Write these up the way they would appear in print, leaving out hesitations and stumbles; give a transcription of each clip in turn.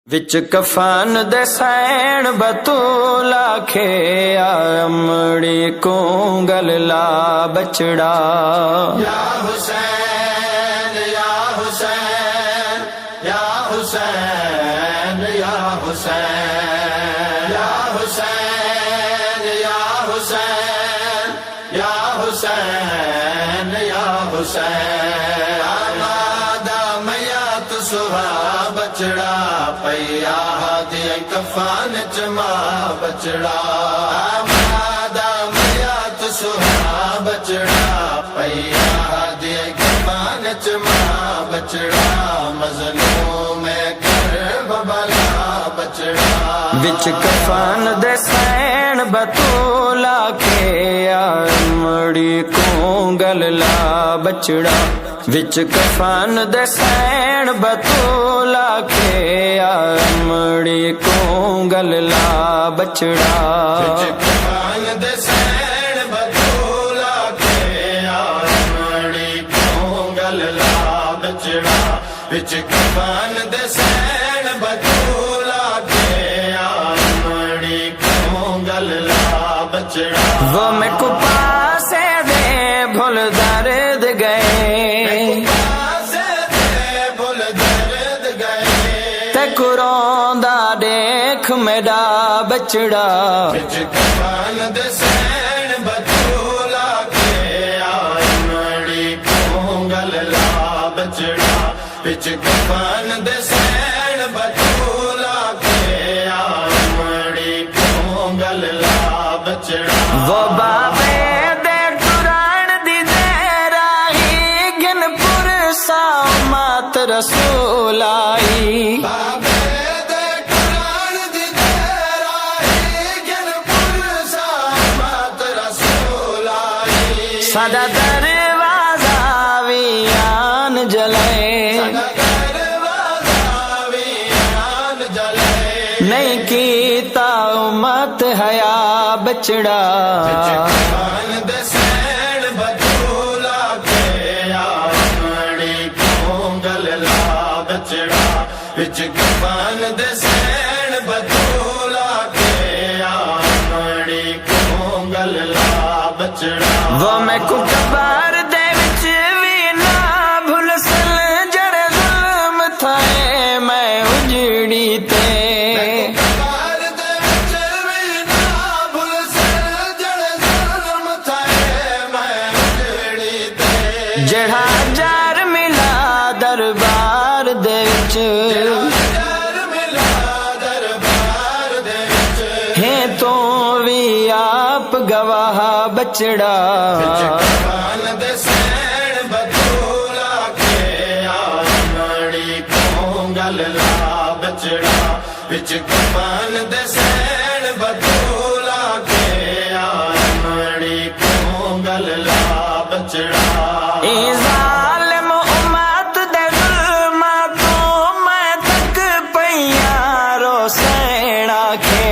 विच कफन दे सैन बतूला खे अमड़ी कुंगल ला बचड़ा। या हुसैन या हुसैन या हुसैन या हुसैन या हुसैन या हुसैन या हुसैन या हुसैन आमादा मयात सुहा बचड़ा पैया दिए कफन चमा बचड़ा। आमादा मयात सुहा बचड़ा पैया दिए कफन चमा बचड़ा। मजलूम कर बबला बचड़ा। विच कफन दे सैन बतूला खे अमड़ी कुंगल ला बचड़ा। विच कफन दे सैन बतूला खे अमड़ी कुंगल ला बचड़ा। विच कफन दे सैन बतूला खे अमड़ी कुंगल ला बचड़ा। विच कफन दे सैन बतूला खे अमड़ी कुंगल ला बचड़ा। वो मैं कुपासे दे भूल दर्द गए कुरोंदा देख मेरा बचड़ा। विच कफन दे सैन बतूला खे अमड़ी कुंगल ला बचड़ा। विच कफन दे सैन बतूला खे अमड़ी कुंगल ला बचड़ा। वो बाबे दे कुरान दी देराई गिनपुर सा मात रसूल आई। सादा दरवाजा वियान जलाए नहीं कीता उम्मत हया बचड़ा। कफन दे सैन बतूला खे अमड़ी कुंगल ला बचड़ा। विच कफन दे सैन बतूला खे अमड़ी कुंगल ला बचड़ा। वो मैं कुकबार दे विच भी ना भुलसल जड़े जुल्म थाए मैं उजड़ी ते। जड़ा जार मिला दरबार दे विच है तो भी आप गवाह बचड़ा। कफन दे सैन बतूला खे अमड़ी कुंगल ला बचड़ा। विच कफन दे सैन बतूला खे अमड़ी कुंगल ला बचड़ा। जालिम उम्मत दे जुल्मा तो मैं तक पैया रो सैना खे।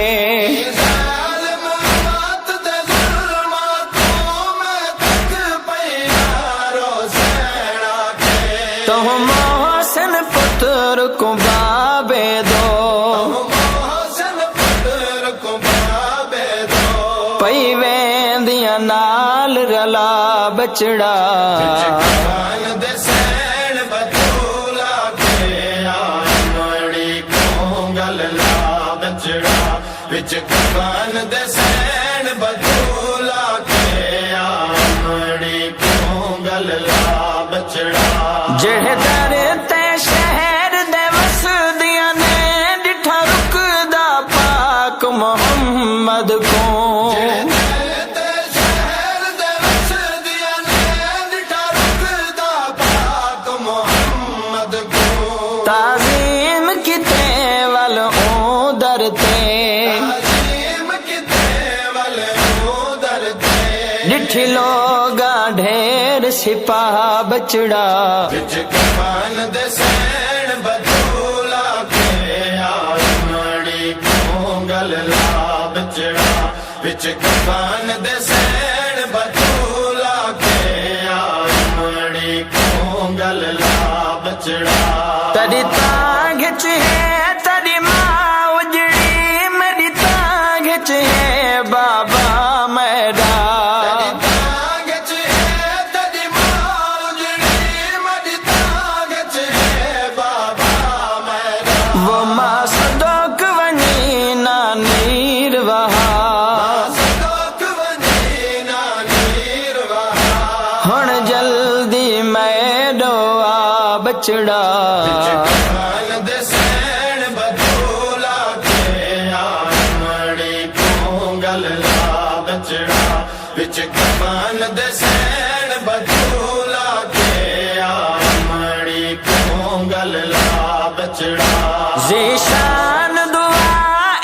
तो मोहसिन पुत्र को बाबे दो पई वेंदिया नाल रला बचड़ा। कफन दे सैन बतूला खे अमड़ी कुंगल ला बचड़ा। विच कफन दे सैन बतूला खे अमड़ी कुंगल ला बचड़ा। जेड़े दर ते शहर दे वसदिया ने डिठा रुकदा पाक मोहम्मद को। ताज़ीम किते वल उदर ते डिठी लोगा ढेर सिपाह बचड़ा। विच कफन दे सैन बतूला खे अमड़ी कुंगल ला बचड़ा। विच कफन दे सैन बतूला खे अमड़ी कुंगल ला बचड़ा। तड़ी तांग च है तड़ी वो मां सदोक वनी ना नीर वहा सदोक वनी ना नीर वहा हुण जल्दी मैडो आ बचड़ा कफन दे सैण बदूला के आमड़ी कोंगल ला बचड़ा विच कफन दे सैण बदूला के आमड़ी कोंगल ला बचड़ा ज़ीशान दुआ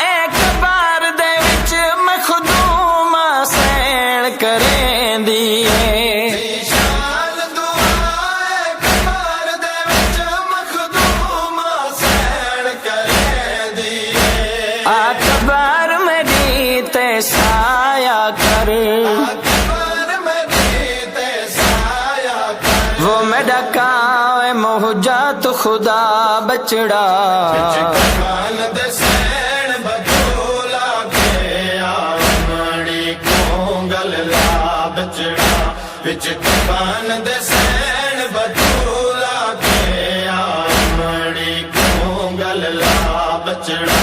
एक बार दे विच मखदूमा सैण करेंदी है ईशान दुआ एक बार दे विच मखदूमा सैण करे दिए अकबर मेरी ते साया कर अकबर में दीते साया कर वो मेरा कावे मोहजात खुदा बचड़ा कफन दे सैण बदूला के आमड़ी कोंगल ला बचड़ा विच कफन दे सैण बदूला के आमड़ी कोंगल ला बचड़ा